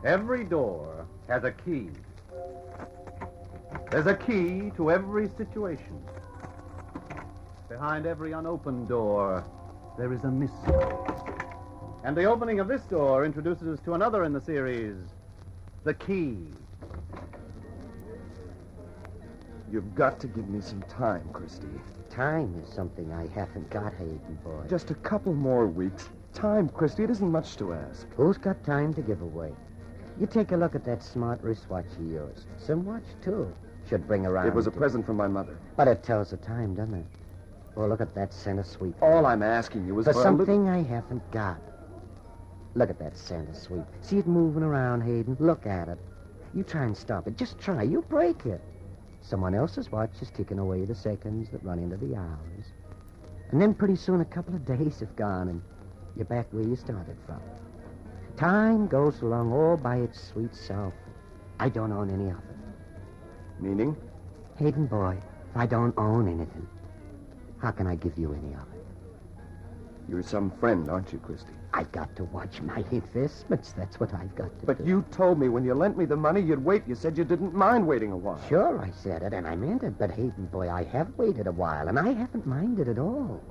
Every door has a key. There's a key to every situation. Behind every unopened door, there is a mystery. And the opening of this door introduces us to another in the series, The Key. You've got to give me some time, Christy. Time is something I haven't got, Hayden, boy. Just a couple more weeks. Time, Christy, it isn't much to ask. Who's got time to give away? You take a look at that smart wristwatch of yours. Some watch, too. Should bring around. It was a present from my mother. But it tells the time, doesn't it? Oh, look at that Santa sweep. All I'm asking you is for for something I haven't got. Look at that Santa sweep. See it moving around, Hayden? Look at it. You try and stop it. Just try. You break it. Someone else's watch is ticking away the seconds that run into the hours. And then pretty soon a couple of days have gone and you're back where you started from. Time goes along all by its sweet self. I don't own any of it. Meaning? Hayden, boy, if I don't own anything, how can I give you any of it? You're some friend, aren't you, Christy? I've got to watch my investments. That's what I've got to do. But you told me when you lent me the money, you'd wait. You said you didn't mind waiting a while. Sure, I said it, and I meant it. But, Hayden, boy, I have waited a while, and I haven't minded at all.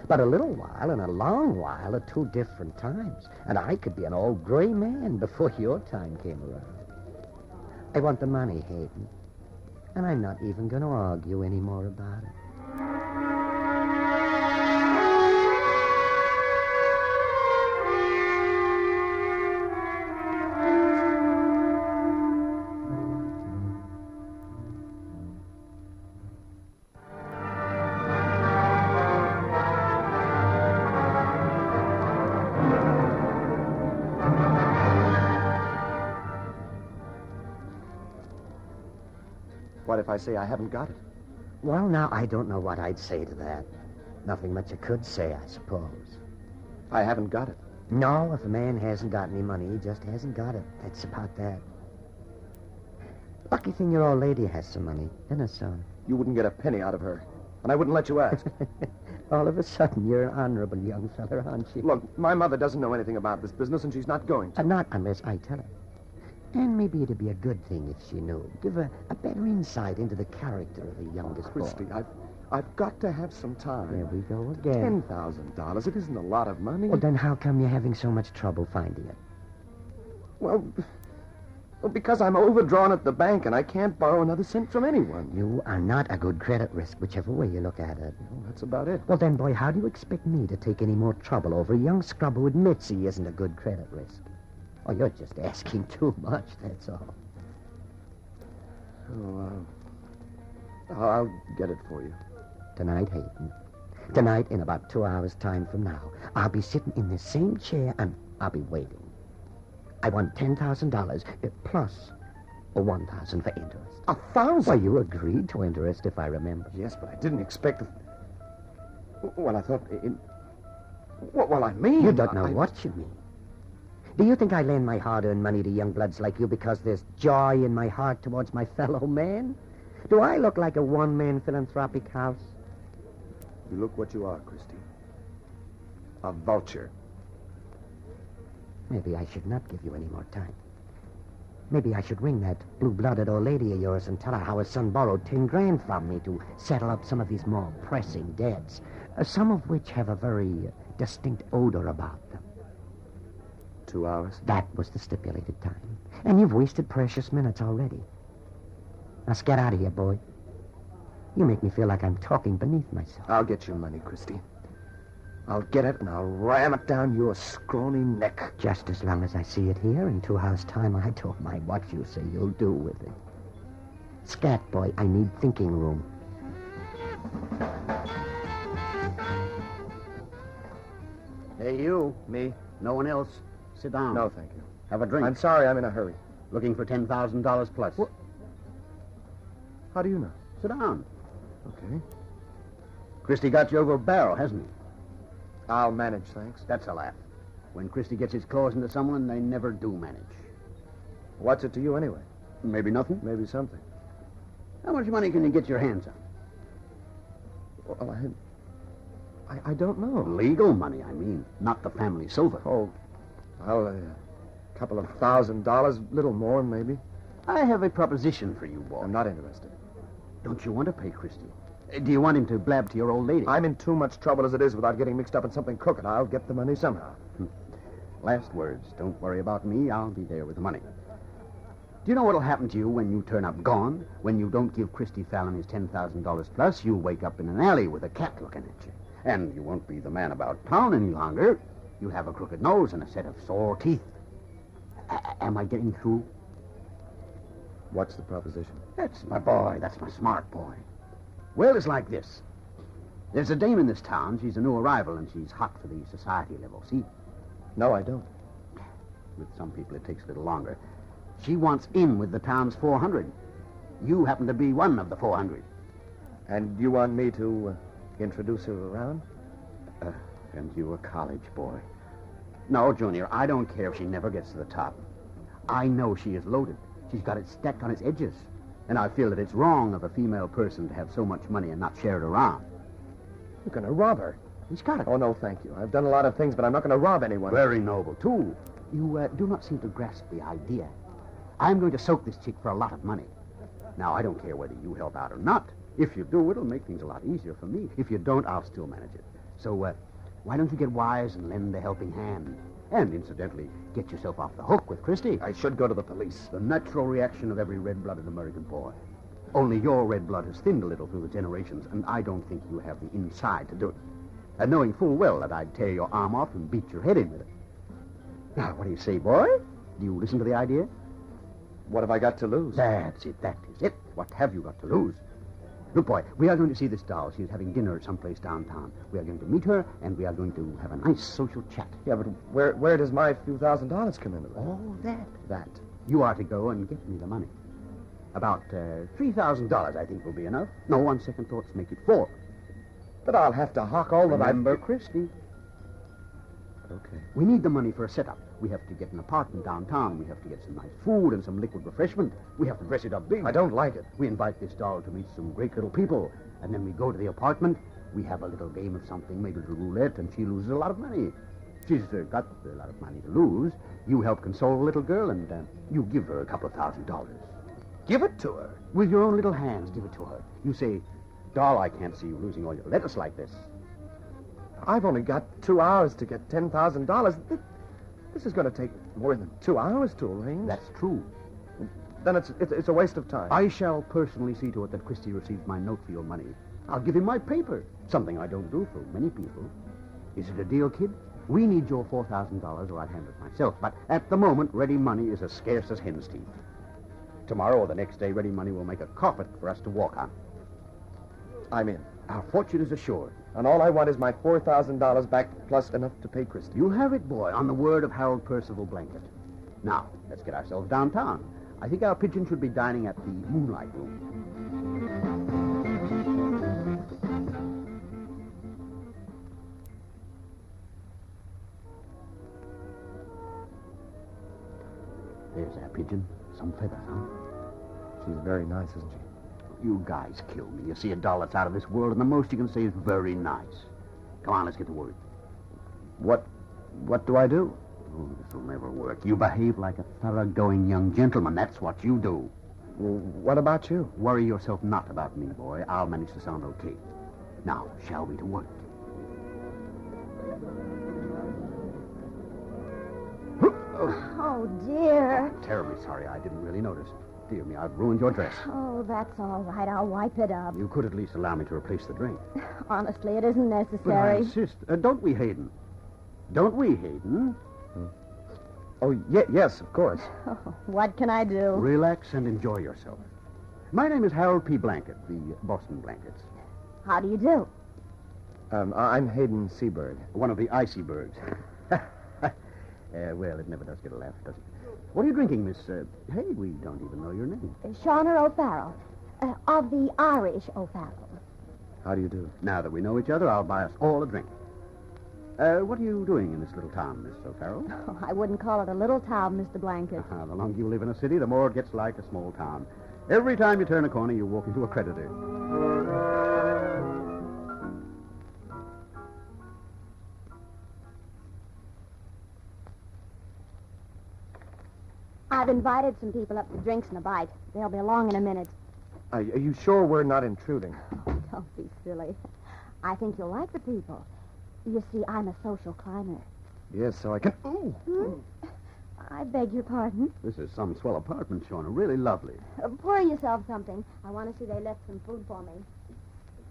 But a little while and a long while are two different times. And I could be an old gray man before your time came around. I want the money, Hayden. And I'm not even going to argue any more about it. What if I say I haven't got it? Well, now, I don't know what I'd say to that. Nothing much I could say, I suppose. I haven't got it. No, if a man hasn't got any money, he just hasn't got it. That's about that. Lucky thing your old lady has some money, isn't it, son? You wouldn't get a penny out of her, and I wouldn't let you ask. All of a sudden, you're an honorable young feller, aren't you? Look, my mother doesn't know anything about this business, and she's not going to. Not unless I tell her. And maybe it'd be a good thing if she knew. Give her a better insight into the character of the youngest Christy, boy. I've got to have some time. There we go again. $10,000. It isn't a lot of money. Well, then how come you're having so much trouble finding it? Well, because I'm overdrawn at the bank and I can't borrow another cent from anyone. You are not a good credit risk, whichever way you look at it. Well, that's about it. Well, then, boy, how do you expect me to take any more trouble over a young scrub who admits he isn't a good credit risk? Oh, you're just asking too much, that's all. Oh, I'll get it for you. Tonight, Hayden. Tonight, in about 2 hours' time from now, I'll be sitting in this same chair and I'll be waiting. I want $10,000 plus $1,000 for interest. $1,000? Well, you agreed to interest, if I remember. Yes, but I didn't expect it. Well, I thought... Well, I mean... You don't know what you mean. Do you think I lend my hard-earned money to young bloods like you because there's joy in my heart towards my fellow man? Do I look like a one-man philanthropic house? You look what you are, Christy. A vulture. Maybe I should not give you any more time. Maybe I should ring that blue-blooded old lady of yours and tell her how her son borrowed $10,000 from me to settle up some of these more pressing debts, some of which have a very distinct odor about them. 2 hours? That was the stipulated time. And you've wasted precious minutes already. Now, get out of here, boy. You make me feel like I'm talking beneath myself. I'll get your money, Christy. I'll get it and I'll ram it down your scrawny neck. Just as long as I see it here in 2 hours' time, I don't mind what you say you'll do with it. Scat, boy, I need thinking room. Hey, you. Me? No one else. Sit down. No, thank you. Have a drink. I'm sorry, I'm in a hurry. Looking for $10,000 plus. What? How do you know? Sit down. Okay. Christie got you over a barrel, hasn't he? I'll manage, thanks. That's a laugh. When Christie gets his claws into someone, they never do manage. What's it to you anyway? Maybe nothing. Maybe something. How much money can you get your hands on? Well, I don't know. Legal money, I mean. Not the family silver. Oh, I'll couple of $1,000, little more, maybe. I have a proposition for you, boy. I'm not interested. Don't you want to pay Christie? Do you want him to blab to your old lady? I'm in too much trouble as it is without getting mixed up in something crooked. I'll get the money somehow. Last words. Don't worry about me. I'll be there with the money. Do you know what'll happen to you when you turn up gone? When you don't give Christie Fallon his $10,000 plus, you'll wake up in an alley with a cat looking at you. And you won't be the man about town any longer. You'll have a crooked nose and a set of sore teeth. Am I getting through? What's the proposition? That's my boy. That's my smart boy. Well, it's like this. There's a dame in this town. She's a new arrival, and she's hot for the society level. See? No, I don't. With some people, it takes a little longer. She wants in with the town's 400. You happen to be one of the 400. And you want me to introduce her around? And you a college boy. No, Junior, I don't care if she never gets to the top. I know she is loaded. She's got it stacked on its edges. And I feel that it's wrong of a female person to have so much money and not share it around. You're going to rob her. He's got it. Oh, no, thank you. I've done a lot of things, but I'm not going to rob anyone. Very noble, too. You do not seem to grasp the idea. I'm going to soak this chick for a lot of money. Now, I don't care whether you help out or not. If you do, it'll make things a lot easier for me. If you don't, I'll still manage it. So, why don't you get wise and lend a helping hand? And, incidentally, get yourself off the hook with Christie. I should go to the police. The natural reaction of every red-blooded American boy. Only your red blood has thinned a little through the generations, and I don't think you have the inside to do it. And knowing full well that I'd tear your arm off and beat your head in with it. Now, what do you say, boy? Do you listen to the idea? What have I got to lose? That's it. That is it. What have you got to lose? Look, boy, we are going to see this doll. She's having dinner someplace downtown. We are going to meet her, and we are going to have a nice social chat. Yeah, but where does my few $1,000s come into that? Oh, that. You are to go and get me the money. About $3,000, I think, will be enough. No, on second thoughts, make it 4. But I'll have to hock all of that. Remember Christie. Okay. We need the money for a setup. We have to get an apartment downtown. We have to get some nice food and some liquid refreshment. We have to dress it up big. I don't like it. We invite this doll to meet some great little people. And then we go to the apartment. We have a little game of something, maybe a little roulette, and she loses a lot of money. She's got a lot of money to lose. You help console the little girl, and you give her a couple of $1,000. Give it to her. With your own little hands, give it to her. You say, doll, I can't see you losing all your lettuce like this. I've only got 2 hours to get $10,000. This is going to take more than 2 hours to arrange. That's true. Then it's a waste of time. I shall personally see to it that Christie receives my note for your money. I'll give him my paper, something I don't do for many people. Is it a deal, kid? We need your $4,000 or I'd handle it myself. But at the moment, ready money is as scarce as hen's teeth. Tomorrow or the next day, ready money will make a carpet for us to walk on. I'm in. Our fortune is assured. And all I want is my $4,000 back, plus enough to pay Christie. You have it, boy, on the word of Harold Percival Blanket. Now, let's get ourselves downtown. I think our pigeon should be dining at the Moonlight Room. There's our pigeon. Some feathers, huh? She's very nice, isn't she? You guys kill me. You see a doll that's out of this world, and the most you can say is very nice. Come on, let's get to work. What do I do? Oh, this will never work. You behave like a thoroughgoing young gentleman. That's what you do. Well, what about you? Worry yourself not about me, boy. I'll manage to sound okay. Now, shall we to work? Oh, dear. Terribly sorry. I didn't really notice. Dear me, I've ruined your dress. Oh, that's all right. I'll wipe it up. You could at least allow me to replace the drink. Honestly, it isn't But I necessary. insist. Don't we, Hayden? Don't we, Hayden? Oh, yes, of course. Oh, what can I do? Relax and enjoy yourself. My name is Harold P. Blanket, the Boston Blankets. How do you do? I'm Hayden Seaberg. One of the icy birds. Well, it never does get a laugh, does it? What are you drinking, Miss... Hey, we don't even know your name. Shauna O'Farrell, of the Irish O'Farrell. How do you do? Now that we know each other, I'll buy us all a drink. What are you doing in this little town, Miss O'Farrell? Oh, I wouldn't call it a little town, Mr. Blanket. The longer you live in a city, the more it gets like a small town. Every time you turn a corner, you walk into a creditor. I've invited some people up for drinks and a bite. They'll be along in a minute. Are you sure we're not intruding? Oh, don't be silly. I think you'll like the people. You see, I'm a social climber. Yes, so I can... Ooh. Hmm? I beg your pardon. This is some swell apartment, Shona. Really lovely. Pour yourself something. I want to see they left some food for me.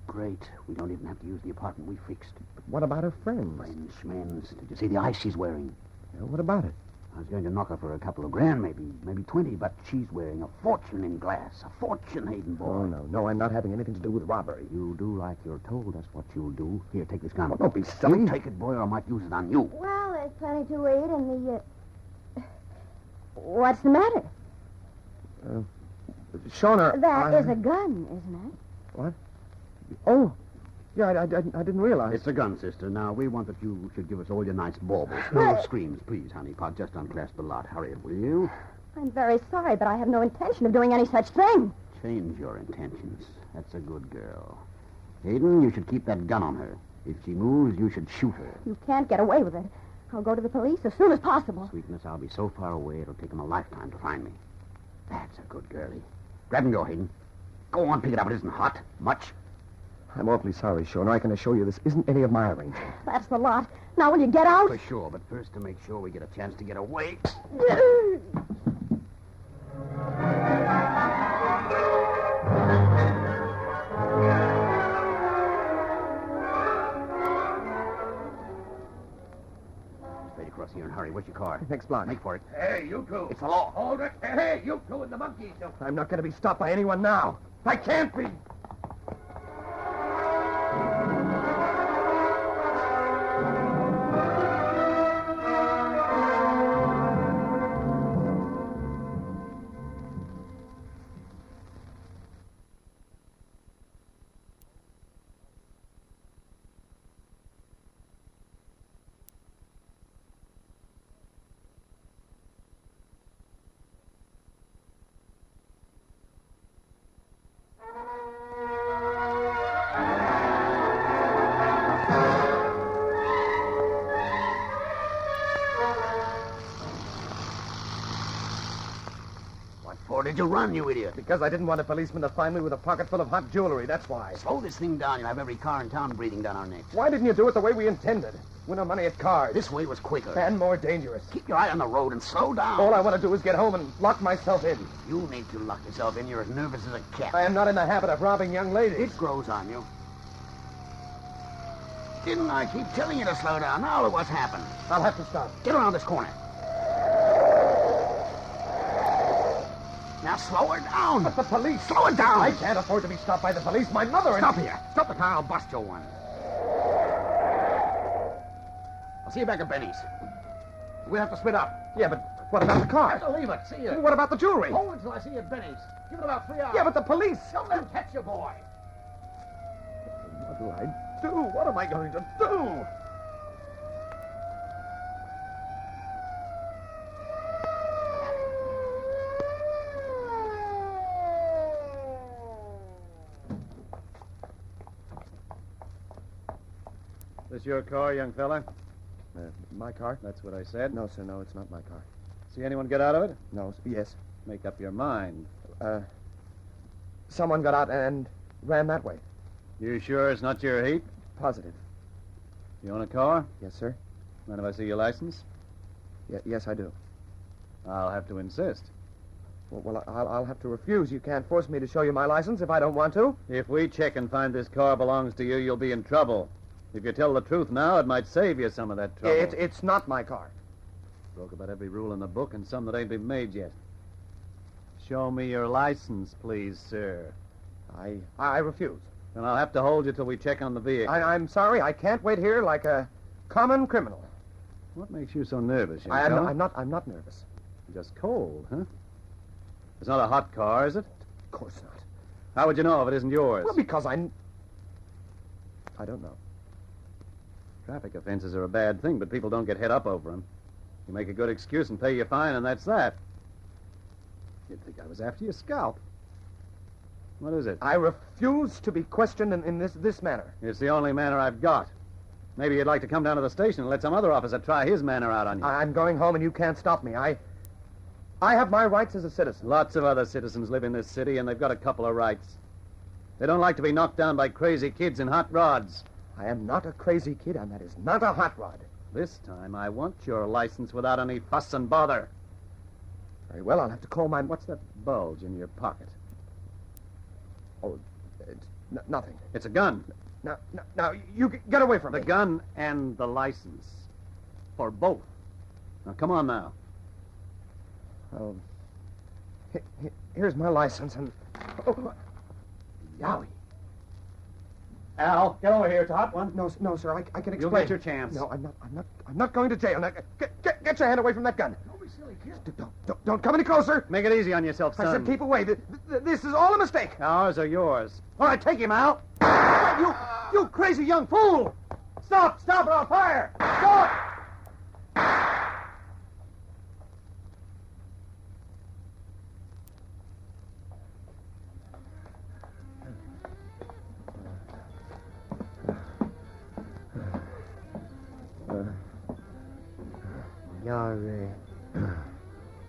Great. We don't even have to use the apartment we fixed. But what about her friends? Friends, schmens. Did you see the ice she's wearing? What about it? I was going to knock her for a couple of grand, maybe 20, but she's wearing a fortune in glass. A fortune, Hayden boy. Oh, no, I'm not having anything to do with robbery. You do like you're told. That's what you'll do. Here, take this gun. Oh, don't be silly. You take it, boy, or I might use it on you. Well, there's plenty to eat and the... What's the matter? Shona, That is a gun, isn't it? What? Oh, yeah, I didn't realize. It's a gun, sister. Now, we want that you should give us all your nice baubles. No screams, please, honey pot. Just unclasp the lot. Hurry it, will you? I'm very sorry, but I have no intention of doing any such thing. Change your intentions. That's a good girl. Hayden, you should keep that gun on her. If she moves, you should shoot her. You can't get away with it. I'll go to the police as soon as possible. Sweetness, I'll be so far away it'll take them a lifetime to find me. That's a good girlie. Grab and go, Hayden. Go on, pick it up. It isn't hot. Much. I'm awfully sorry, Shona. I can assure you this isn't any of my arrangement. That's the lot. Now, will you get out? For sure, but first to make sure we get a chance to get away. Straight across here and hurry. Where's your car? Next block. Make for it. Hey, you two. It's the law. Hold it. Hey, you two and the monkeys. I'm not going to be stopped by anyone now. I can't be. Or did you run, you idiot? Because I didn't want a policeman to find me with a pocket full of hot jewelry, that's why. Slow this thing down. You'll have every car in town breathing down our necks. Why didn't you do it the way we intended? Win our money at cards. This way was quicker. And more dangerous. Keep your eye on the road and slow down. All I want to do is get home and lock myself in. You need to lock yourself in. You're as nervous as a cat. I am not in the habit of robbing young ladies. It grows on you. Didn't I keep telling you to slow down? Now look what's happened. I'll have to stop. Get around this corner. Now slow her down. But the police. Slow it down. I can't afford to be stopped by the police. My mother and... Stop here. Stop the car. I'll bust you one. I'll see you back at Benny's. We'll have to split up. Yeah, but what about the car? I have to leave it. See you. What about the jewelry? Hold until I see you at Benny's. Give it about 3 hours. Yeah, but the police. Don't let them catch you, boy. What'll I do? What am I going to do? This your car, young fella? My car? That's what I said. No, sir, no, it's not my car. See anyone get out of it? No, yes. Make up your mind. Someone got out and ran that way. You sure it's not your heap? Positive. You own a car? Yes, sir. Mind if I see your license? Yes, I do. I'll have to insist. Well, I'll have to refuse. You can't force me to show you my license if I don't want to. If we check and find this car belongs to you, you'll be in trouble. If you tell the truth now, it might save you some of that trouble. It's not my car. Broke about every rule in the book and some that ain't been made yet. Show me your license, please, sir. I refuse. Then I'll have to hold you till we check on the vehicle. I'm sorry. I can't wait here like a common criminal. What makes you so nervous, young I'm fella? I'm not nervous. Just cold, huh? It's not a hot car, is it? Of course not. How would you know if it isn't yours? Well, because I don't know. Traffic offenses are a bad thing, but people don't get head up over them. You make a good excuse and pay your fine, and that's that. You'd think I was after your scalp. What is it? I refuse to be questioned in this manner. It's the only manner I've got. Maybe you'd like to come down to the station and let some other officer try his manner out on you. I'm going home, and you can't stop me. I have my rights as a citizen. Lots of other citizens live in this city, and they've got a couple of rights. They don't like to be knocked down by crazy kids in hot rods. I am not a crazy kid, and that is not a hot rod. This time, I want your license without any fuss and bother. Very well, I'll have to call my... What's that bulge in your pocket? Oh, it's nothing. It's a gun. Now, you get away from me. The gun and the license. For both. Now, come on now. Oh, here's my license, and... Oh, yowie. Al, get over here. It's a hot one. No, sir, I can explain. You'll get your chance. No, I'm not going to jail. Now, get your hand away from that gun. Don't be silly, kid. Don't come any closer. Make it easy on yourself, son. I said keep away. This is all a mistake. Ours are yours. All right, take him out. You crazy young fool! Stop, or I'll fire. Stop!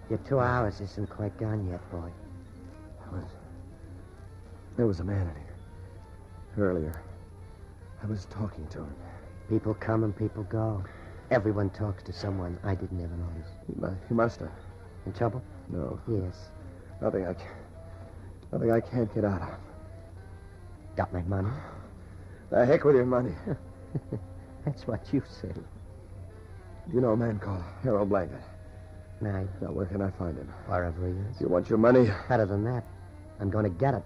Your 2 hours isn't quite gone yet, boy. There was a man in here. Earlier. I was talking to him. People come and people go. Everyone talks to someone. I didn't ever notice. He must have. In trouble? No. Yes. Nothing I can't get out of. Got my money? The heck with your money. That's what you said. Do you know a man called Harold Blanket? No. Now, where can I find him? Wherever he is. You want your money? Better than that. I'm going to get it.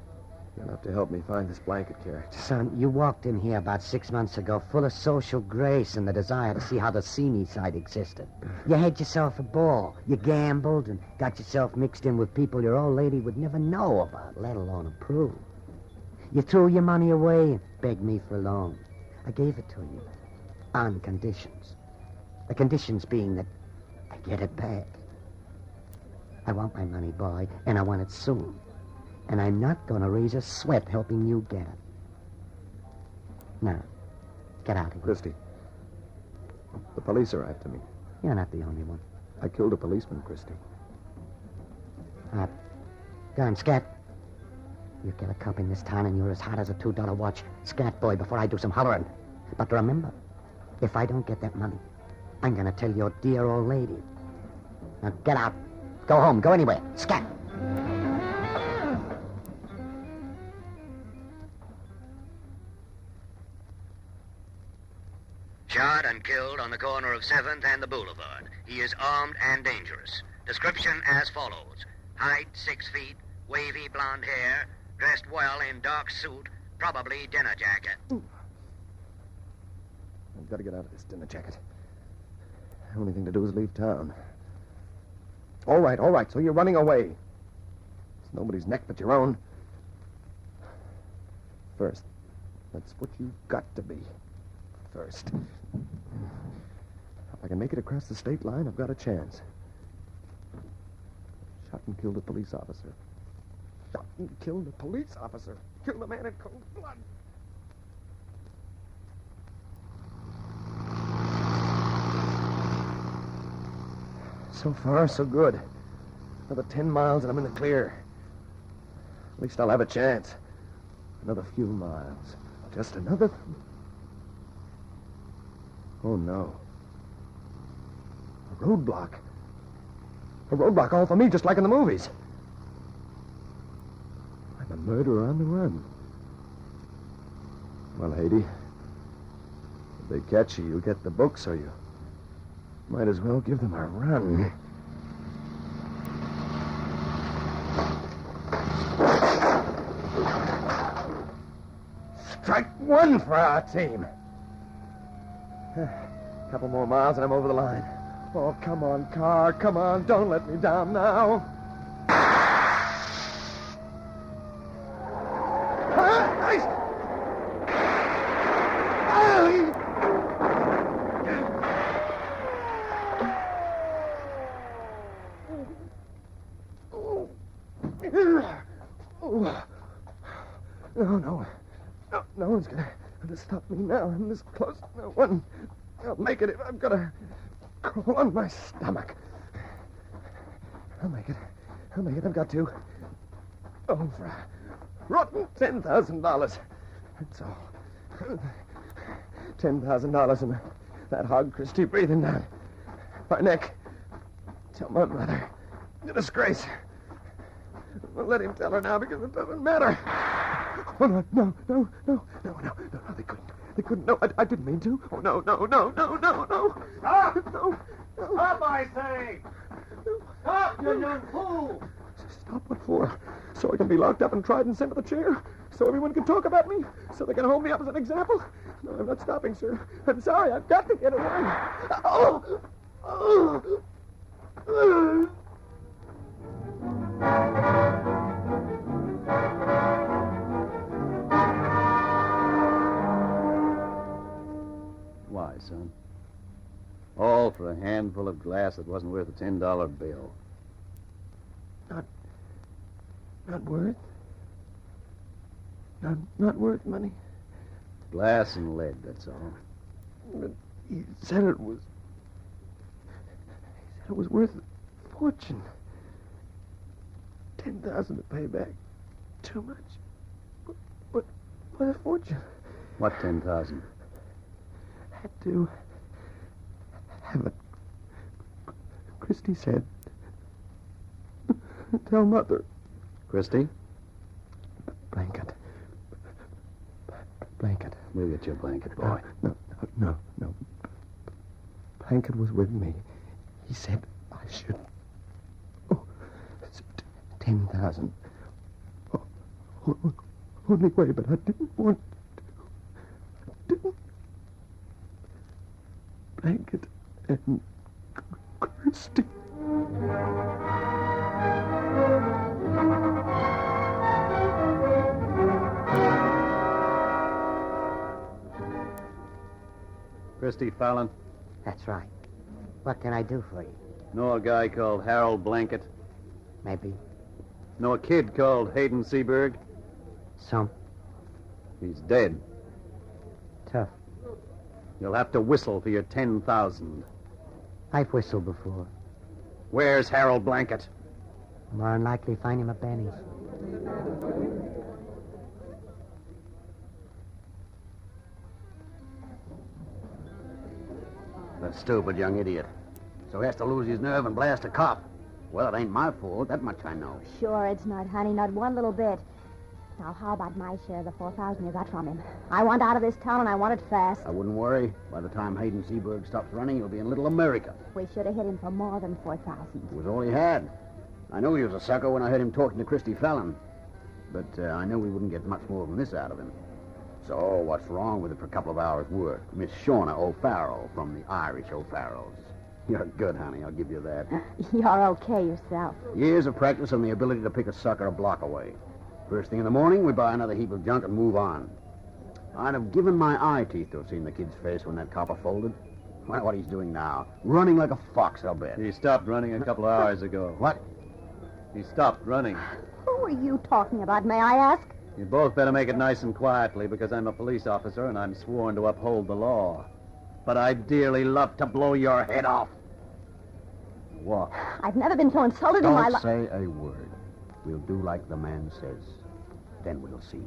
You'll have to help me find this Blanket character. Son, you walked in here about 6 months ago full of social grace and the desire to see how the seamy side existed. You had yourself a ball. You gambled and got yourself mixed in with people your old lady would never know about, let alone approve. You threw your money away and begged me for a loan. I gave it to you. On conditions. The conditions being that I get it back. I want my money, boy, and I want it soon. And I'm not going to raise a sweat helping you get it. Now, get out of here. Christy, the police are after me. You're not the only one. I killed a policeman, Christy. Go on, scat. You get a cop in this town and you're as hot as a $2 watch. Scat, boy, before I do some hollering. But remember, if I don't get that money, I'm going to tell your dear old lady. Now, get out. Go home. Go anywhere. Scat. Shot and killed on the corner of 7th and the Boulevard. He is armed and dangerous. Description as follows. Height 6 feet, wavy blonde hair, dressed well in dark suit, probably dinner jacket. I've got to get out of this dinner jacket. The only thing to do is leave town. All right, so you're running away. It's nobody's neck but your own. First, that's what you've got to be. First. If I can make it across the state line, I've got a chance. Shot and killed a police officer. Shot and killed a police officer. Killed a man in cold blood. So far, so good. Another 10 miles and I'm in the clear. At least I'll have a chance. Another few miles. Just another... Oh, no. A roadblock. A roadblock all for me, just like in the movies. I'm a murderer on the run. Well, Haiti, if they catch you, you'll get the book, so you might as well give them a run. Strike one for our team. Couple more miles and I'm over the line. Oh, come on, car. Come on. Don't let me down now. No one's gonna stop me now. I'm this close. No one. I'll make it if I've got to crawl on my stomach. I'll make it. I've got to. Oh, for a rotten $10,000. That's all. $10,000 and that hog Christie breathing down my neck. Tell my mother. A disgrace. Well, let him tell her now because it doesn't matter. Oh, no. They couldn't. No, I didn't mean to. Oh, no. Stop! No. Stop, I say! Stop, you young fool! Stop what for? So I can be locked up and tried and sent to the chair? So everyone can talk about me? So they can hold me up as an example? No, I'm not stopping, sir. I'm sorry. I've got to get away. Why, son? All for a handful of glass that wasn't worth a $10 bill. Not worth? Not worth money? Glass and lead, that's all. But he said it was worth a fortune. 10,000 to pay back. Too much. What a fortune. What 10,000? Had to have it. Christie said. Tell Mother. Christie? Blanket. We'll get you a blanket, boy. No. Blanket was with me. He said I should. Oh, it's 10,000. Only way, but I didn't want to. Didn't. Blanket and Christie. Christie Fallon? That's right. What can I do for you? Know a guy called Harold Blanket? Maybe Know a kid called Hayden Seaberg? some. He's dead. Tough. You'll have to whistle for your 10,000. I've whistled before. Where's Harold Blanket? More than likely find him at Benny's. The stupid young idiot. So he has to lose his nerve and blast a cop. Well, it ain't my fault. That much I know. Sure it's not, honey. Not one little bit. Now, how about my share of the 4,000 you got from him? I want out of this town, and I want it fast. I wouldn't worry. By the time Hayden Seaberg stops running, he'll be in Little America. We should have hit him for more than 4,000. It was all he had. I knew he was a sucker when I heard him talking to Christie Fallon. But I knew we wouldn't get much more than this out of him. So what's wrong with it for a couple of hours' work? Miss Shauna O'Farrell from the Irish O'Farrells. You're good, honey. I'll give you that. You're okay yourself. Years of practice and the ability to pick a sucker a block away. First thing in the morning, we buy another heap of junk and move on. I'd have given my eye teeth to have seen the kid's face when that copper folded. Well, what he's doing now. Running like a fox, I'll bet. He stopped running a couple of hours ago. What? He stopped running. Who are you talking about, may I ask? You both better make it nice and quietly because I'm a police officer and I'm sworn to uphold the law. But I'd dearly love to blow your head off. What? I've never been so insulted in my Don't life. say a word. We'll do like the man says. Then we'll see.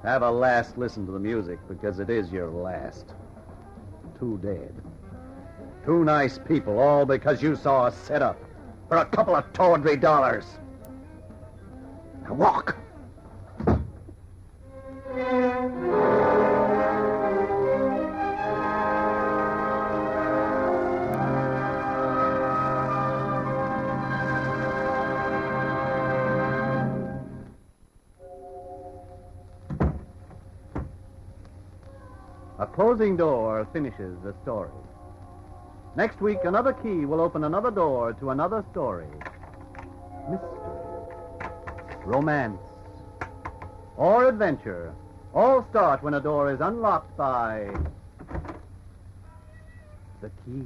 Have a last listen to the music because it is your last. 2 dead. 2 nice people, all because you saw a setup for a couple of tawdry dollars. Now walk. A closing door finishes the story. Next week, another key will open another door to another story. Mystery, romance, or adventure all start when a door is unlocked by the key.